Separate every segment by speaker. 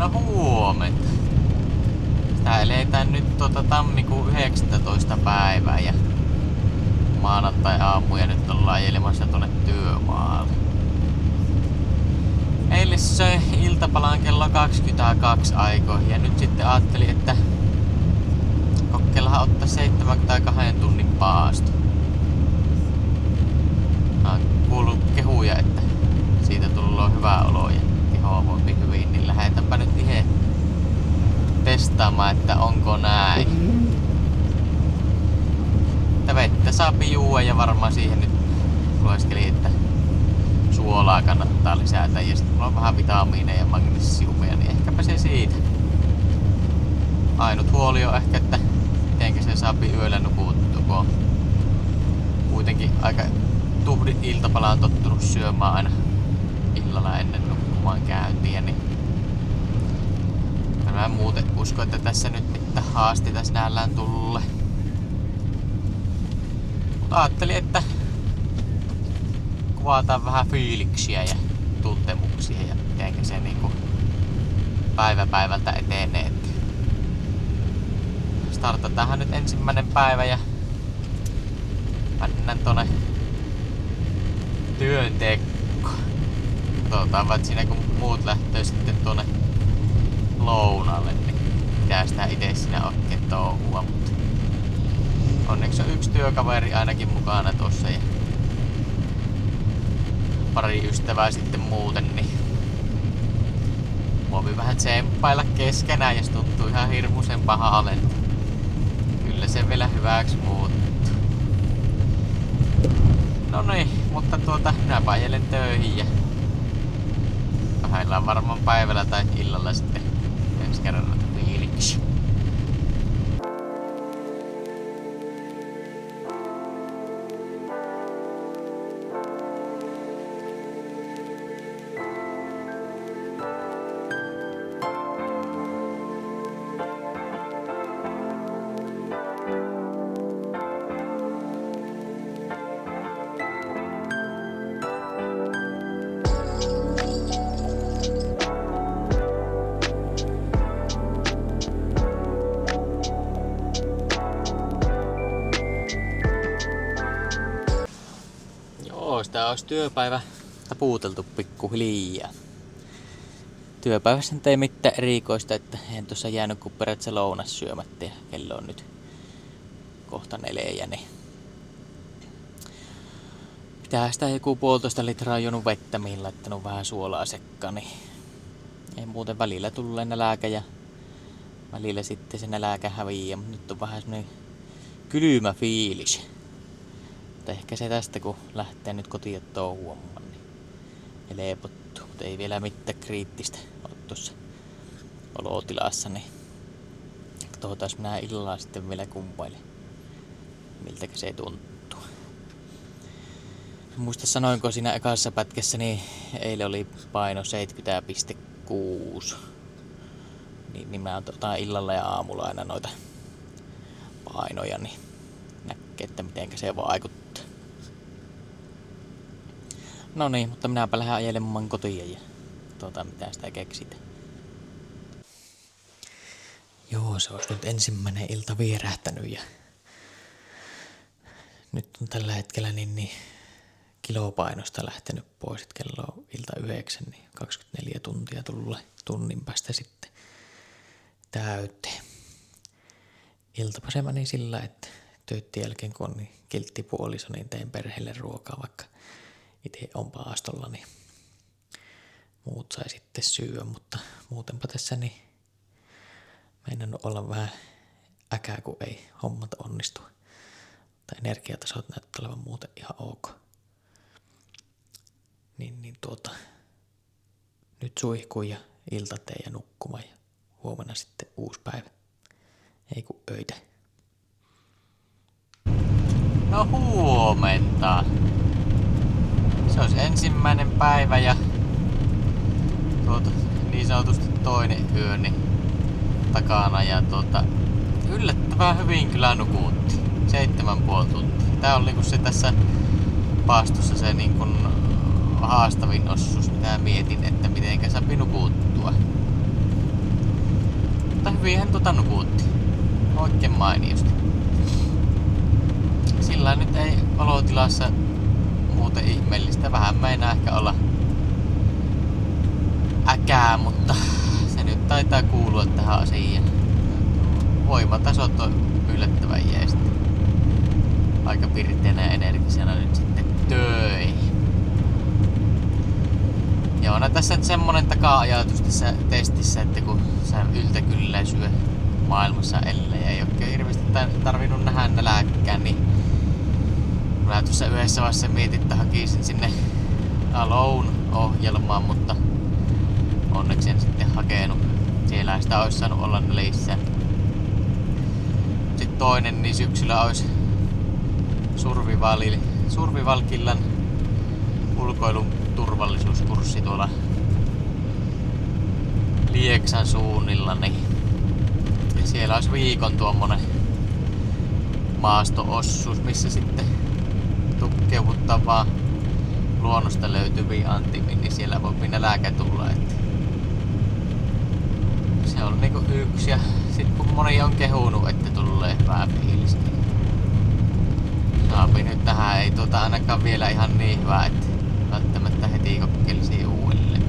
Speaker 1: No huomenta. Tää eletään nyt tammikuun 19. päivää ja maanantai-aamu ja nyt ollaan ajelemassa tuonne työmaalle. Eilis söi iltapalan kello 22 aikoihin ja nyt sitten ajattelin, että kokeillaan ottaa 72 tunnin paasto. Mä kuullut kehuja, että siitä tullut hyvä olo ja kehoa voi hyvin, niin lähdetäänpä nyt ihan testaamaan, että onko näin. Että vettä saapi juua ja varmaan siihen nyt lueskelin, että suolaa kannattaa lisätä ja sitten mulla on vähän vitamiineja ja magnesiumia, niin ehkäpä se siitä. Ainut huoli on ehkä, että mitenkä se saapi yöllä nukuttua, kun on kuitenkin aika tuhdit iltapalaan tottunut syömään aina illalla ennen nukkumaan käyntiä, niin mä muuten usko, että tässä nyt mitään haasteita sinällään tulle. Mutta ajattelin, että kuvataan vähän fiiliksiä ja tuntemuksia ja mitenkä se niinku päivä päivältä etenee. Startataanhan nyt ensimmäinen päivä ja mennään tonne työntekkoon. Katsotaan vaan siinä kun muut lähtee sitten tonne lounalle, niin pitää sitä itse siinä oikein touhua, mutta onneksi on yksi työkaveri ainakin mukana tossa ja pari ystävää sitten muuten, niin voi vähän tsemppailla keskenään, jos tuntuu ihan hirmuisen pahalle. Kyllä se vielä hyväksi muuttuu. No niin, mutta minäpä ajelen töihin ja kahaillaan varmaan päivällä tai illalla sitten ensi kerran fiiliksi. Sitä olisi työpäivä taputeltu pikkuhiljaa. Työpäivässä ei mitään erikoista, että en tuossa jäänyt kuin periaatteessa lounas syömättä ja kello on nyt kohta 4, niin pitää sitä joku 1,5 litraa juonut vettä, mihin laittanut vähän suolaa sekkaan, niin ei muuten välillä tulee nälkä ja välillä sitten se nälkä häviää, mutta nyt on vähän semmonen kylmä fiilis. Mutta ehkä se tästä kun lähtee nyt kotiin touhuamaan, niin helpottuu, mutta ei vielä mitään kriittistä ole tuossa olotilassa, niin katsotaan minä illalla sitten vielä kumpailen, miltäkö se tuntuu. Muista sanoinko siinä ekassa pätkässä, niin eilen oli paino 70,6. Niin mä otan illalla ja aamulla aina noita painoja, niin näkee, että mitenkä se vaikuttaa. No niin, mutta minäpä lähden ajelemaan kotiin ja katsotaan mitä sitä keksitään. Joo, se olisi nyt ensimmäinen ilta vierähtänyt ja nyt on tällä hetkellä niin kilopainosta lähtenyt pois, että kello on ilta 9, niin 24 tuntia tulee tunnin päästä sitten täyteen. Iltapa se meni sillä, että töitten jälkeen kun on niin kiltti puoliso, niin tein perheelle ruokaa, vaikka itse on paastolla, niin muut sai sitten syödä, mutta muutenpa tässä niin meinannut olla vähän äkää, kun ei hommat onnistu. Tai energiatasot näyttää olevan muuten ihan ok. Nyt suihkuu ja iltatee ja nukkuma ja huomenna sitten uusi päivä. Ei kun öitä. No huomenta. Se olisi ensimmäinen päivä ja niin sanotusti toinen yö niin takana ja yllättävän hyvin kyllä nukutti. 7,5 tuntia. Tää on niinku se tässä paastossa se niinku haastavin osuus, mitä mietin, että mitenkä saa nukuttua. hyvinhän nukutti. Oikein mainiosti. Sillä nyt ei olotilassa muuten ihmeellistä. Vähän meinaa ehkä olla äkää, mutta se nyt taitaa kuulua tähän asiaan. Voimatasot on yllättävän jeesti. Aika pirteänä ja energisena nyt sitten töihin. Joo, no tässä nyt semmonen taka-ajatus tässä testissä, että kun sä yltäkyllään syö maailmassa ellei ei oikein hirveästi tarvinnut nähdä nälääkkään, niin mä tuossa yhdessä vaiheessa mietin, että hakisin sinne Alone-ohjelmaan, mutta onneksi en sitten hakenut. Siellä sitä olisi saanut olla nelissä. Sitten toinen, niin syksyllä olisi Survival-killan ulkoilun turvallisuuskurssi tuolla Lieksan suunnilla, niin siellä olisi viikon tuommoinen maasto-ossuus, missä sitten tukkeuttaa vaan luonnosta löytyviin antimiin, niin siellä voi minä lääkä tulla. Että se on niinku yksi, ja sit kun moni on kehunut, että tulee hyvää fiilis, niin saapi nyt tähän. Ei ainakaan vielä ihan niin hyvä, että välttämättä heti kokeilisi uudelleen,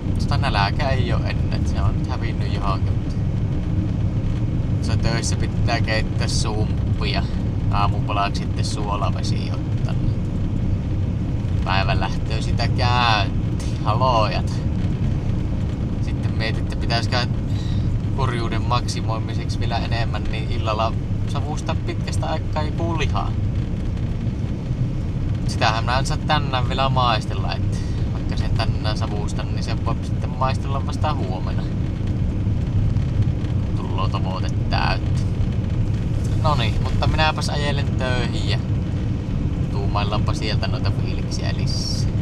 Speaker 1: mutta nälääkä ei oo ennen, se on nyt hävinnyt johonkin. Se töissä pitää keittää sumppia, aamupalaksi sitten suolavesi ottaa. Päivän lähtöä sitä käytti, halojat. Sitten mietit, että pitäisikö kurjuuden maksimoimiseksi vielä enemmän, niin illalla savustaa pitkästä aikaa joku lihaa. Sitähän mä en saa tänään vielä maistella, että vaikka sen tänään savustan, niin sen voi sitten maistella vasta huomenna. Tulloo tavoite täyttä. Noniin, mutta minäpäs ajelen töihin ja tuumaillaanpa sieltä noita fiiliksiä lisää.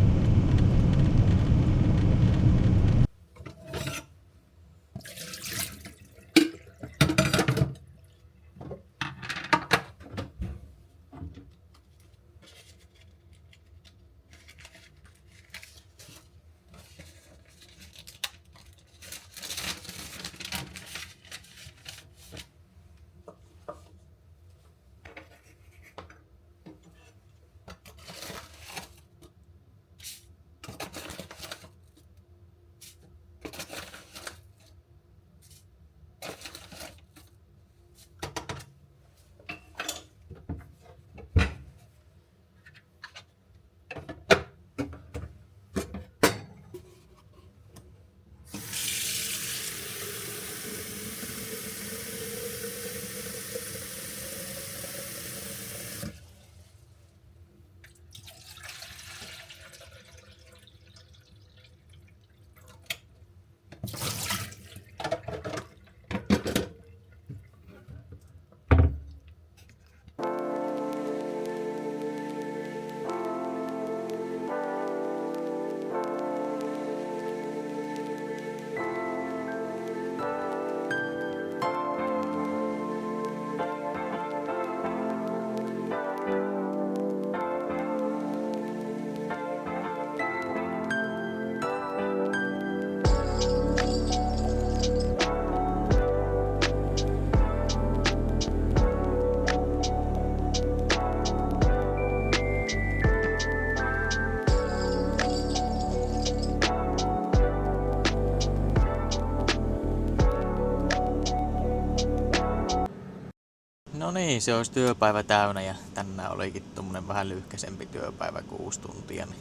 Speaker 1: No niin, se olisi työpäivä täynnä ja tänään olikin tommonen vähän lyhkäisempi työpäivä, 6 tuntia. Niin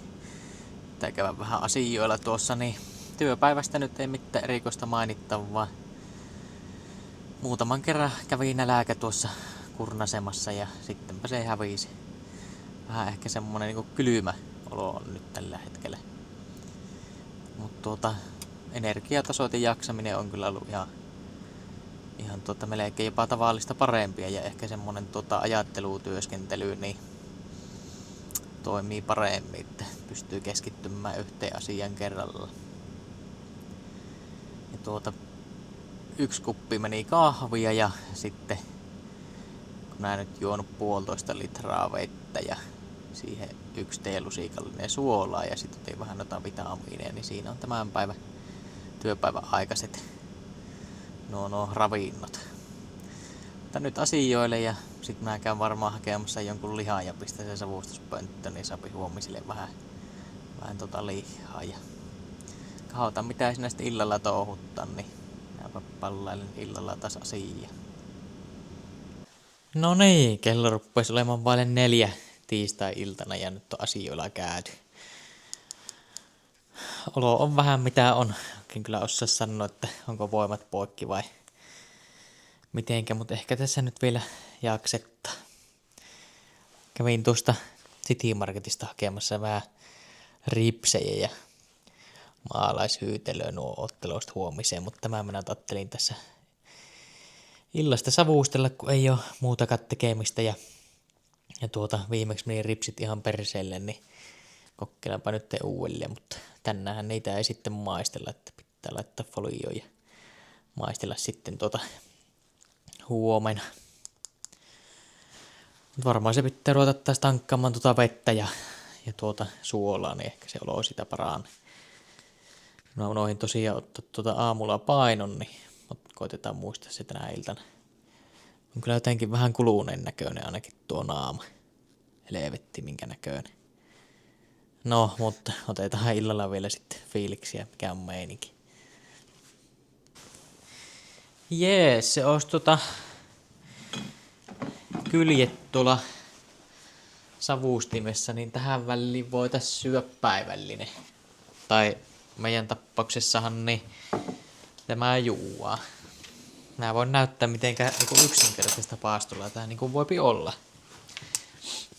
Speaker 1: pitää käydä vähän asioilla tuossa, niin työpäivästä nyt ei mitään erikoista mainittavaa. Muutaman kerran kävi nälääkä tuossa kurnasemassa ja sittenpä se hävisi. Vähän ehkä semmonen niinku kylmä olo on nyt tällä hetkellä. Mut energiatasot ja jaksaminen on kyllä ollut ihan melkein jopa tavallista parempia ja ehkä semmonen ajattelutyöskentely niin toimii paremmin, että pystyy keskittymään yhteen asiaan kerralla. Ja 1 kuppi meni kahvia ja sitten kun nää nyt juonut 1,5 litraa vettä ja siihen 1 teelusikallinen suolaa ja sitten otin vähän noita vitamiineja, niin siinä on tämän päivän työpäivän aikaiset nuo ravinnot. Mutta nyt asioille ja sit mä käyn varmaan hakemassa jonkun lihan ja pistän sen savustuspönttöön, niin saapi huomisille vähän lihaa. Ja katsotaan mitä sinä sitten illalla touhuttaa, niin mäpä pallailen illalla taas asiaa. No niin, kello ruppesi olemaan vaille 4 tiistai-iltana ja nyt on asioilla käyty. Olo on vähän mitä on. Oikein kyllä osaa sanoa, että onko voimat poikki vai mitenkä, mutta ehkä tässä nyt vielä jaksettaa. Kävin tuosta City Marketista hakemassa vähän ripsejä ja maalaishyytelöä nuo otteluista huomiseen, mutta tämä minä ajattelin tässä illasta savustella, kun ei ole muutakaan tekemistä ja viimeksi meni ripsit ihan perseelle, niin kokeilenpa nyt uudelleen, mutta tänään niitä ei sitten maistella, että pitää laittaa folioon ja maistella sitten huomenna. Mut varmaan se pitää ruveta taas tankkaamaan vettä ja suolaa, niin ehkä se olo sitä paranee. Mä unohdin tosiaan ottaa aamulla painon, niin koitetaan muistaa se tänä iltana. On kyllä jotenkin vähän kuluneen näköinen ainakin tuo naama. Helvetti minkä näköinen. No, mutta otetaan illalla vielä sitten fiiliksiä, mikä on meininki. Jees, se olisi kyljet tuolla savustimessa, niin tähän väliin voitais syödä päivällinen. Tai meidän tapauksessahan niin tämä juuaa. Mä voin näyttää mitenkä yksinkertaisesta paastolla tää voipi olla.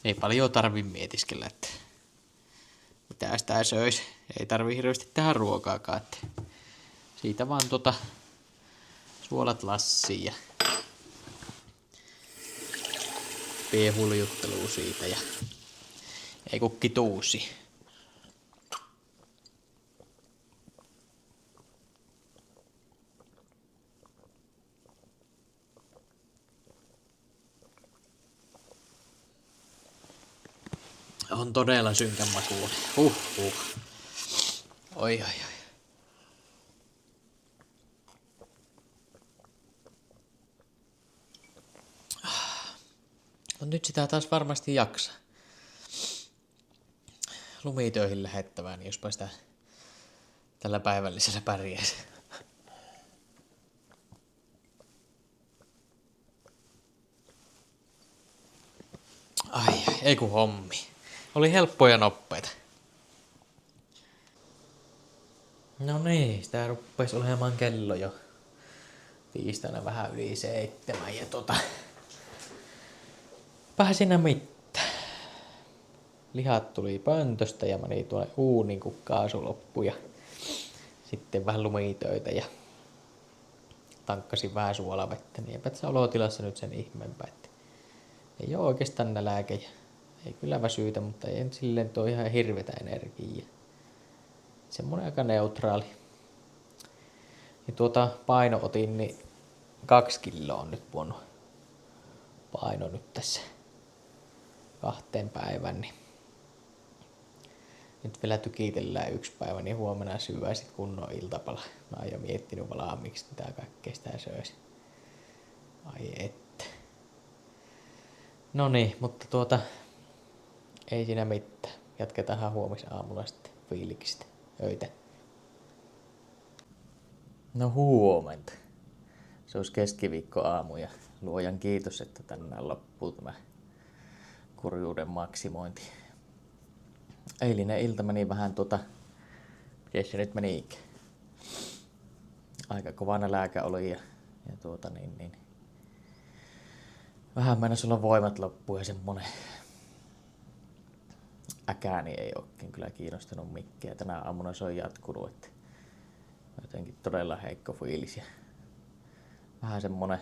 Speaker 1: Ei paljon tarvi mietiskellä, että mitä sitä söis. Ei tarvi hirveästi tehdä ruokaakaan, että siitä vaan suolat lassiin ja piehuljutteluu siitä ja ei kukki tuusi. On todella synkän makuun. Oi. No nyt sitä taas varmasti jaksaa. Lumitöihin lähettävää, niin jospa sitä tällä päivällisellä pärjäisi. Ei kun hommi. Oli helppoja nopeita. No niin, sitä ruppesi olemaan kello jo tiistaina vähän yli 7 ja siinä mitään. Lihat tuli pöntöstä ja meni tuonne uuniin, kun kaasu loppui ja sitten vähän lumitöitä ja tankkasin vähän suolavettä, niin eipä tässä olotilassa nyt sen ihmeempää, että ei oo oikeastaan nälkä ja ei kyllä väsyytä, mutta ei nyt silleen tuo ihan hirvetä energiaa. Semmonen aika neutraali. Ja paino otin, niin 2 kiloa on nyt vuonna paino nyt tässä 2 päivän, niin nyt vielä tykitellään 1 päivä, niin huomenna syödään sit kunnon iltapala. Mä oon jo miettinyt valmiiksi, mitä kaikkea sitä söisi. Ai että. No niin, mutta ei siinä mitään. Jatketaan huomisaamulla sitten fiiliksistä öitä. No huomenta. Se olisi keskiviikkoaamu ja luojan kiitos, että tänään loppuu tämä kurjuuden maksimointi. Eilinen ilta meni vähän miten se nyt meni ikä. Aika kova nälkä oli ja vähän mennä olla voimat loppuun ja semmonen äkääni ei oikein kyllä kiinnostanut mikkiä. Tänä aamuna se on jatkunut, että jotenkin todella heikko fiilis ja vähän semmonen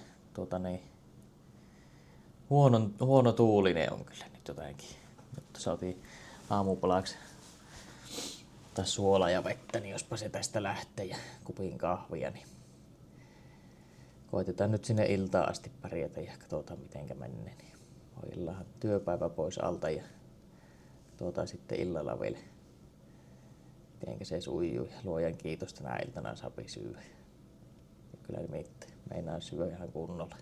Speaker 1: huono tuulinen on kyllä nyt jotenkin. Mutta saatiin aamupalaksi ottaa suolaa ja vettä, niin jospa se tästä lähtee ja kupin kahvia, niin koitetaan nyt sinne iltaan asti pärjätä ja katsotaan mitenkä menee. Niin illahan työpäivä pois alta ja sitten illalla vielä mitenkä se sujuu ja luojan kiitos tänä iltana saapi syödä. Ja kyllä nimittäin meinaan syödä ihan kunnolla.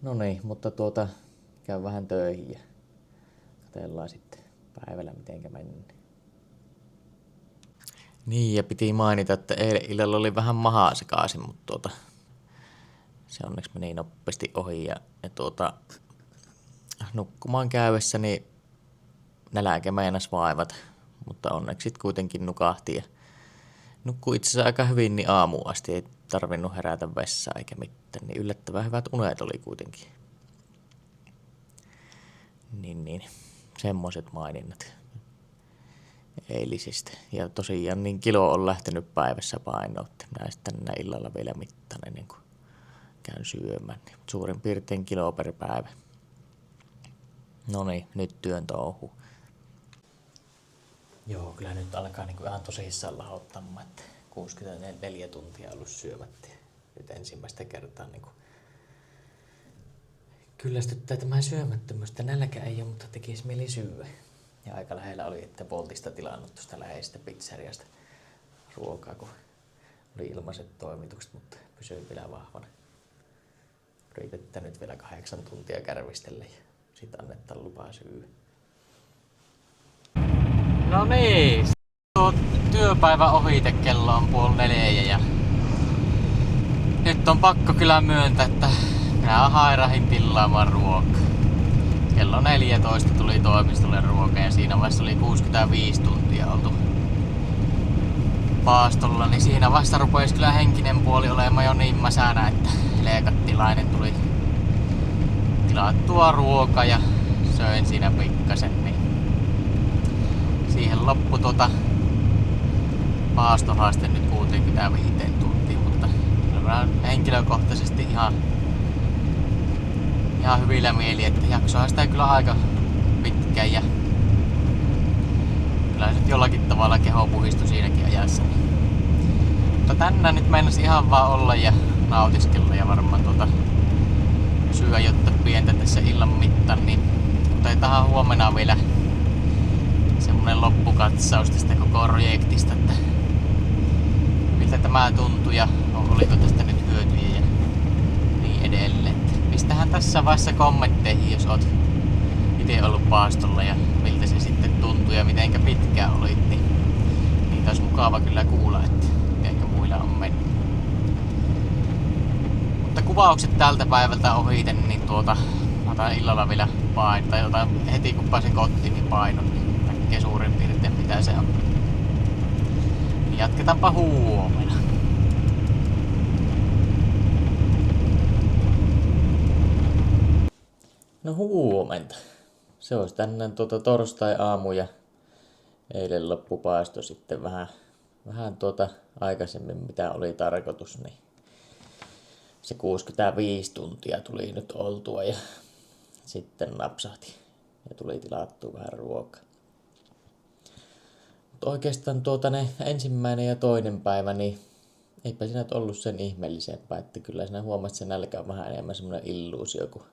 Speaker 1: No niin, mutta käyn vähän töihin ja katsellaan sitten päivällä mitenkä mennään. Niin, ja piti mainita, että eilen illalla oli vähän mahaa sekaisin, mutta se onneksi meni nopeasti ohi ja nukkumaan käydessäni nälkä meinas vaivat, mutta onneksi sitten kuitenkin nukahti ja nukkui itse asiassa aika hyvin niin aamuun asti, ei tarvinnut herätä vessaan eikä mitään, niin yllättävän hyvät unet oli kuitenkin. Niin, semmoiset maininnat eilisistä. Ja tosiaan niin kilo on lähtenyt päivässä painoa, että minä sitten tänä illalla vielä mittaan ennen kuin käyn syömään. Suurin piirtein kilo per päivä. No niin, nyt työn touhu. Joo, kyllä nyt alkaa niin kuin ihan tosissaan lahottamaan, että 64 tuntia ollut syömättä. Nyt ensimmäistä kertaa niin kuin kyllästyttää tämä syömättömyystä. Nälkä ei ole, mutta tekisi mieli syödä. Ja aika lähellä oli, että Boltista tilannut tuosta läheisestä pizzeriasta ruokaa, kun oli ilmaiset toimitukset, mutta pysyy vielä vahvana. Yritetään nyt vielä 8 tuntia kärvistellä ja sit annetaan lupaa syödä. No niin, tuo työpäivä ohite, kello on 3:30 ja nyt on pakko kyllä myöntää, että minä hairahin tilaamaan ruokaa. Kello 14 tuli toimistolle ruoka ja siinä vaiheessa oli 65 tuntia oltu paastolla, niin siinä vasta rupesi kyllä henkinen puoli olemaan jo niin mäsänä, että leekattilainen tuli tilattua ruoka ja söin siinä pikkasen, niin siihen loppu paastohaaste nyt 65 tuntia, mutta kyllä henkilökohtaisesti ihan hyvillä mieli, että jaksoa sitä kyllä aika pitkään ja kyllä nyt jollakin tavalla keho puhistui siinäkin ajassa. Mutta tänään nyt meinas ihan vaan olla ja nautiskella ja varmaan syö jotta pientä tässä illan mittaan, niin otetaan huomenna vielä semmonen loppukatsaus tästä koko projektista, että miltä tämä tuntui ja oliko tästä nyt hyötyjä ja niin edelleen. Pistähän tässä vaiheessa kommentteihin, jos oot ite ollut paastolla ja miltä se sitten tuntui ja mitenkä pitkään olit, niin niitä olisi mukava kyllä kuulla, että mitenkä muilla on mennyt. Mutta kuvaukset tältä päivältä ohiten, niin otan illalla vielä tai otan heti kun pääsen kotiin, niin painon, niin näkee suurin piirtein mitä se on. Niin jatketaanpa huomenna. No huomenta. Se olisi tänään torstai-aamu ja eilen loppupaasto sitten vähän aikaisemmin mitä oli tarkoitus, niin se 65 tuntia tuli nyt oltua ja sitten napsahti ja tuli tilattua vähän ruokaa. Mutta oikeastaan ne ensimmäinen ja toinen päivä, niin eipä siinä ollut sen ihmeellisempää, että kyllä siinä huomasit, että se nälkä on vähän enemmän semmoinen illuusio, kun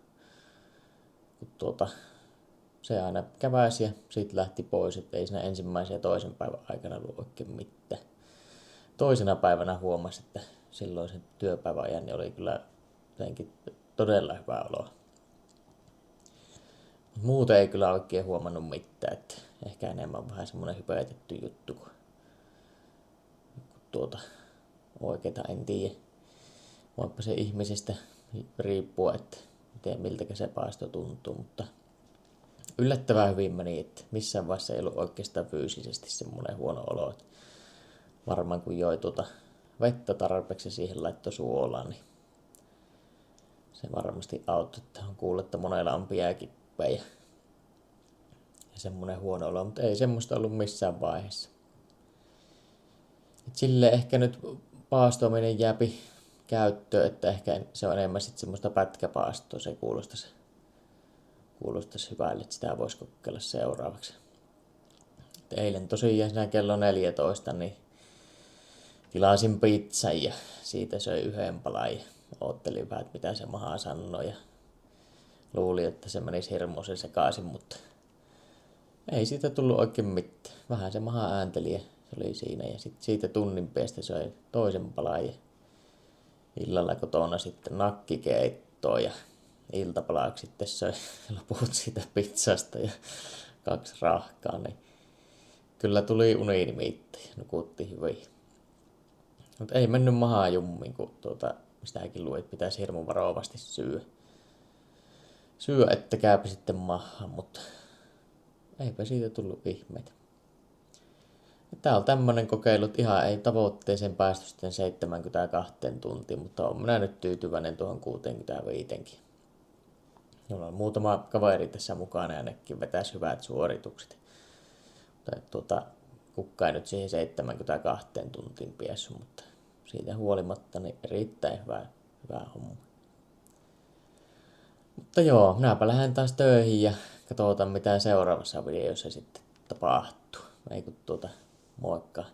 Speaker 1: se aina käväisi ja sitten lähti pois, että ei siinä ensimmäisen ja toisen päivän aikana ollut oikein mitään. Toisena päivänä huomasi, että silloin se työpäiväajan niin oli kyllä jotenkin todella hyvä olo. Muuten ei kyllä oikein huomannut mitään, että ehkä enemmän vähän semmoinen hypätetty juttu kuin oikeeta en tiedä. Voipa se ihmisestä riippua, että miltäkä se paasto tuntuu, mutta yllättävän hyvin meni, että missään vaiheessa ei ollut oikeastaan fyysisesti semmoinen huono olo. Että varmaan kun joi vettä tarpeeksi ja siihen laittoi suolaa, niin se varmasti auttoi, että on kuullut, että monella on jääkippejä ja semmoinen huono olo, mutta ei semmoista ollut missään vaiheessa. Et silleen ehkä nyt paastominen jääpi käyttöön, että ehkä se on enemmän sitten semmoista pätkäpaastoa, se kuulostaisi hyvälle, että sitä voisi kokeilla seuraavaksi. Et eilen tosiaan siinä kello 14, niin tilasin pizzan ja siitä söi yhden palan ja oottelin vähän, että mitä se maha sanoo ja luulin, että se menisi hirmuisen sekaisin, mutta ei siitä tullut oikein mitään. Vähän se maha äänteli ja se oli siinä. Ja sitten siitä tunnin päästä söi toisen palan ja illalla kotona sitten nakkikeittoa ja iltapalaksi sitten söi loput siitä pizzasta ja 2 rahkaa. Niin kyllä tuli uni nimittäin, nukuttiin hyvin. Mutta ei mennyt maha jummiin, kun sitäkin luin, että pitäisi hirmu varovasti syö, että käypä sitten mahaan, mutta eipä siitä tullut ihmeitä. Tää on tämmönen kokeilu, että ihan ei tavoitteeseen päästy sitten 72 tuntiin, mutta on minä nyt tyytyväinen tuohon 65. Mulla on muutama kaveri tässä mukana ja nekin vetäisi hyvät suoritukset. Mutta kukka ei nyt siihen 72 tuntiin piessu, mutta siitä huolimatta niin erittäin hyvä homma. Mutta joo, minäpä lähden taas töihin ja katsotaan mitä seuraavassa videossa sitten tapahtuu. Ei kun moikka.